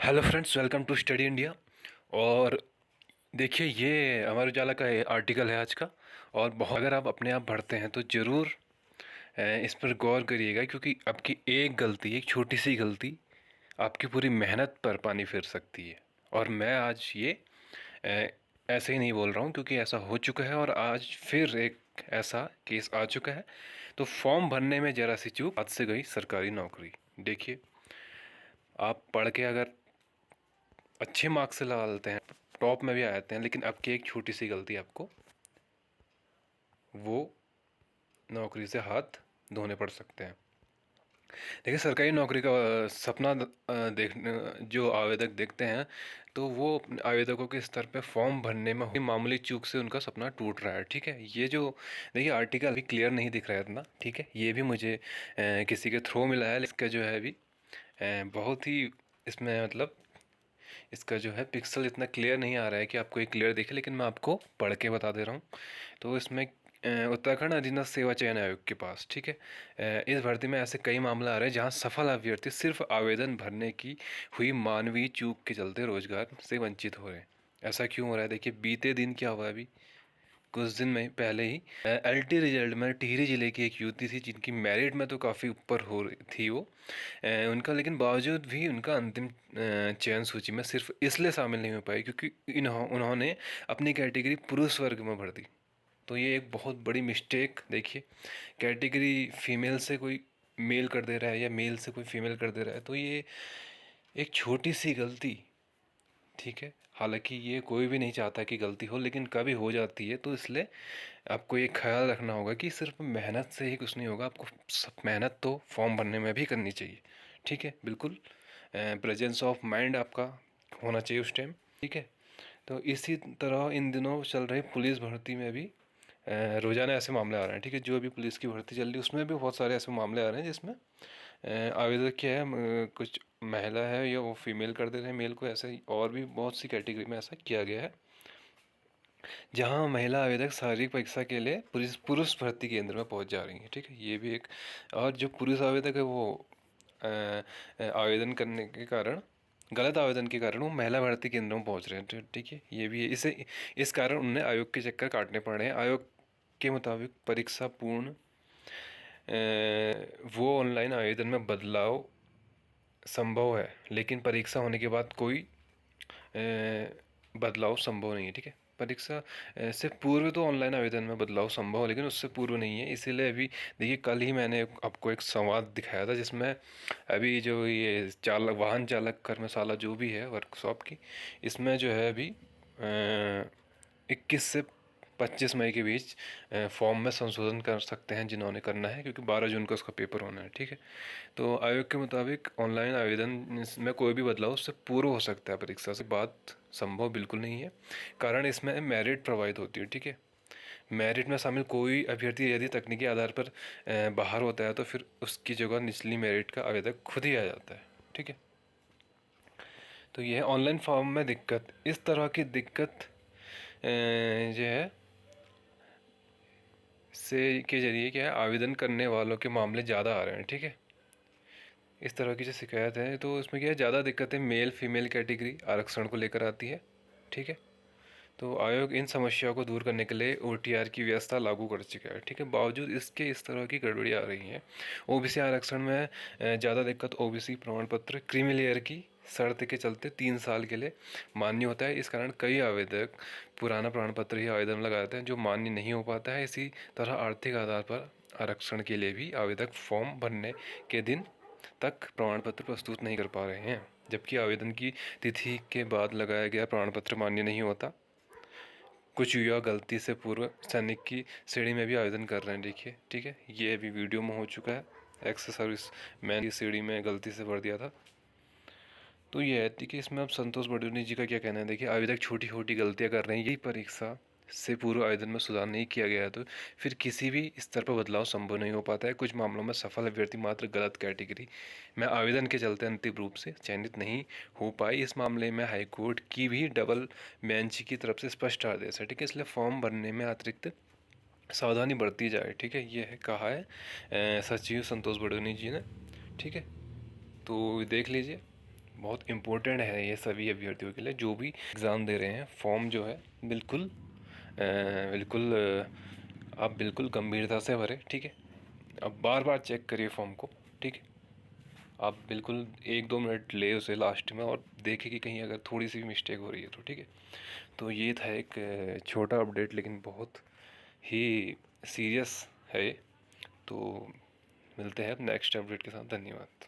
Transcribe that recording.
Hello friends, welcome to Study India. और देखिए, ये अमर उजाला का आर्टिकल है आज का। और बहुत अगर आप अपने आप पढ़ते हैं तो ज़रूर इस पर गौर करिएगा, क्योंकि आपकी एक गलती, एक छोटी सी गलती आपकी पूरी मेहनत पर पानी फेर सकती है। और मैं आज ये अ, ऐसे ही नहीं बोल रहा हूँ, क्योंकि ऐसा हो चुका है और आज फिर एक ऐसा केस आ चुका है। तो फॉर्म भरने में ज़रा सी चूक, हाथ से गई सरकारी नौकरी। देखिए, आप पढ़ के अगर अच्छे मार्क्स से लगा लेते हैं, टॉप में भी आ जाते हैं, लेकिन आपकी एक छोटी सी गलती आपको वो नौकरी से हाथ धोने पड़ सकते हैं। देखिए, सरकारी नौकरी का सपना देखने जो आवेदक देखते हैं, तो वो अपने आवेदकों के स्तर पे फॉर्म भरने में हुई मामूली चूक से उनका सपना टूट रहा है। ठीक है, ये जो देखिए आर्टिकल अभी क्लियर नहीं दिख रहा है इतना। ठीक है, ये भी मुझे किसी के थ्रू मिला है। इसका जो है अभी बहुत ही इसमें मतलब इसका जो है पिक्सल इतना क्लियर नहीं आ रहा है कि आपको ये क्लियर दिखे, लेकिन मैं आपको पढ़ के बता दे रहा हूँ। तो इसमें उत्तराखंड अधीनस्थ सेवा चयन आयोग के पास, ठीक है, इस भर्ती में ऐसे कई मामले आ रहे हैं जहां सफल अभ्यर्थी सिर्फ आवेदन भरने की हुई मानवीय चूक के चलते रोजगार से वंचित हो रहे हैं। ऐसा क्यों हो रहा है? देखिए, बीते दिन क्या हुआ, अभी कुछ दिन में पहले ही एलटी रिजल्ट में टिहरी जिले की एक युवती थी, जिनकी मेरिट में तो काफ़ी ऊपर हो रही थी वो उनका, लेकिन बावजूद भी उनका अंतिम चयन सूची में सिर्फ इसलिए शामिल नहीं हो पाई क्योंकि उन्होंने अपनी कैटेगरी पुरुष वर्ग में भर दी। तो ये एक बहुत बड़ी मिस्टेक। देखिए, कैटेगरी फीमेल से कोई मेल कर दे रहा है या मेल से कोई फीमेल कर दे रहा है, तो ये एक छोटी सी गलती। ठीक है, हालांकि ये कोई भी नहीं चाहता कि गलती हो, लेकिन कभी हो जाती है। तो इसलिए आपको ये ख्याल रखना होगा कि सिर्फ मेहनत से ही कुछ नहीं होगा, आपको सब मेहनत तो फॉर्म भरने में भी करनी चाहिए। ठीक है, बिल्कुल प्रेजेंस ऑफ माइंड आपका होना चाहिए उस टाइम। ठीक है, तो इसी तरह इन दिनों चल रही पुलिस भर्ती में भी रोज़ाना ऐसे मामले आ रहे हैं। ठीक है, जो अभी पुलिस की भर्ती चल रही है उसमें भी बहुत सारे ऐसे मामले आ रहे हैं जिसमें आवेदक क्या है, कुछ महिला है या वो फीमेल कर दे रहे हैं मेल को। ऐसे ही और भी बहुत सी कैटेगरी में ऐसा किया गया है, जहां महिला आवेदक शारीरिक परीक्षा के लिए पुरुष पुरुष भर्ती केंद्र में पहुंच जा रही हैं। ठीक है, ये भी एक। और जो पुरुष आवेदक है वो आवेदन करने के कारण, गलत आवेदन के कारण वो महिला भर्ती केंद्रों में पहुंच रहे हैं। ठीक है, ये भी है। इस कारण उन्हें आयोग के चक्कर काटने पड़ रहे हैं। आयोग के मुताबिक परीक्षा पूर्ण वो ऑनलाइन आवेदन में बदलाव संभव है, लेकिन परीक्षा होने के बाद कोई बदलाव संभव नहीं है। ठीक है, परीक्षा से पूर्व तो ऑनलाइन आवेदन में बदलाव संभव है, लेकिन उससे पूर्व नहीं है। इसीलिए अभी देखिए, कल ही मैंने आपको एक संवाद दिखाया था जिसमें अभी जो ये चालक, वाहन चालक कर्मशाला जो भी है वर्कशॉप की, इसमें जो है अभी 21 से 25 मई के बीच फॉर्म में संशोधन कर सकते हैं जिन्होंने करना है, क्योंकि 12 जून को उसका पेपर होना है। ठीक है, तो आयोग के मुताबिक ऑनलाइन आवेदन में कोई भी बदलाव उससे पूर्व हो सकता है, परीक्षा से बाद संभव बिल्कुल नहीं है। कारण इसमें मेरिट प्रोवाइड होती है। ठीक है, मेरिट में शामिल कोई अभ्यर्थी यदि तकनीकी आधार पर बाहर होता है तो फिर उसकी जगह निचली मेरिट का आवेदक खुद ही आ जाता है। ठीक है, तो यह ऑनलाइन फॉर्म में दिक्कत, इस तरह की दिक्कत जो है से के जरिए क्या है, आवेदन करने वालों के मामले ज़्यादा आ रहे हैं। ठीक है, इस तरह की जो शिकायत है, तो इसमें क्या है, ज़्यादा दिक्कतें मेल फीमेल कैटेगरी आरक्षण को लेकर आती है। ठीक है, तो आयोग इन समस्याओं को दूर करने के लिए ओटीआर की व्यवस्था लागू कर चुका है। ठीक है, बावजूद इसके इस तरह की गड़बड़ी आ रही है। ओबीसी आरक्षण में ज़्यादा दिक्कत, ओबीसी प्रमाण पत्र क्रीमी लेयर की शर्त के चलते 3 साल के लिए मान्य होता है। इस कारण कई आवेदक पुराना प्रमाण पत्र ही आवेदन लगाते हैं, जो मान्य नहीं हो पाता है। इसी तरह आर्थिक आधार पर आरक्षण के लिए भी आवेदक फॉर्म भरने के दिन तक प्रमाण पत्र प्रस्तुत नहीं कर पा रहे हैं, जबकि आवेदन की तिथि के बाद लगाया गया प्रमाण पत्र मान्य नहीं होता। कुछ युवा गलती से पूर्व सैनिक की श्रेणी में भी आवेदन कर रहे हैं। देखिए, ठीक है, ये अभी वीडियो में हो चुका है। एक्स सर्विस मैन की श्रेणी में गलती से भर दिया था। तो ये है। देखिए, इसमें अब संतोष बडोनी जी का क्या कहना है। देखिए, आवेदक छोटी छोटी गलतियां कर रहे हैं, यही परीक्षा से पूर्व आवेदन में सुधार नहीं किया गया है तो फिर किसी भी स्तर पर बदलाव संभव नहीं हो पाता है। कुछ मामलों में सफल अभ्यर्थी मात्र गलत कैटेगरी में आवेदन के चलते अंतिम रूप से चयनित नहीं हो पाई। इस मामले में हाईकोर्ट की भी डबल बेंच की तरफ से स्पष्ट आदेश है। ठीक है, इसलिए फॉर्म भरने में अतिरिक्त सावधानी बरती जाए। ठीक है, ये है कहा है सचिव संतोष बडोनी जी ने। ठीक है, तो देख लीजिए, बहुत इम्पोर्टेंट है ये सभी अभ्यर्थियों के लिए जो भी एग्ज़ाम दे रहे हैं। फॉर्म जो है बिल्कुल बिल्कुल आप बिल्कुल गंभीरता से भरें, ठीक है। अब बार बार चेक करिए फॉर्म को, ठीक है। आप बिल्कुल 1-2 मिनट ले उसे लास्ट में और देखें कि कहीं अगर थोड़ी सी भी मिस्टेक हो रही है तो, ठीक है। तो ये था एक छोटा अपडेट, लेकिन बहुत ही सीरियस है ये। तो मिलते हैं नेक्स्ट अपडेट के साथ। धन्यवाद।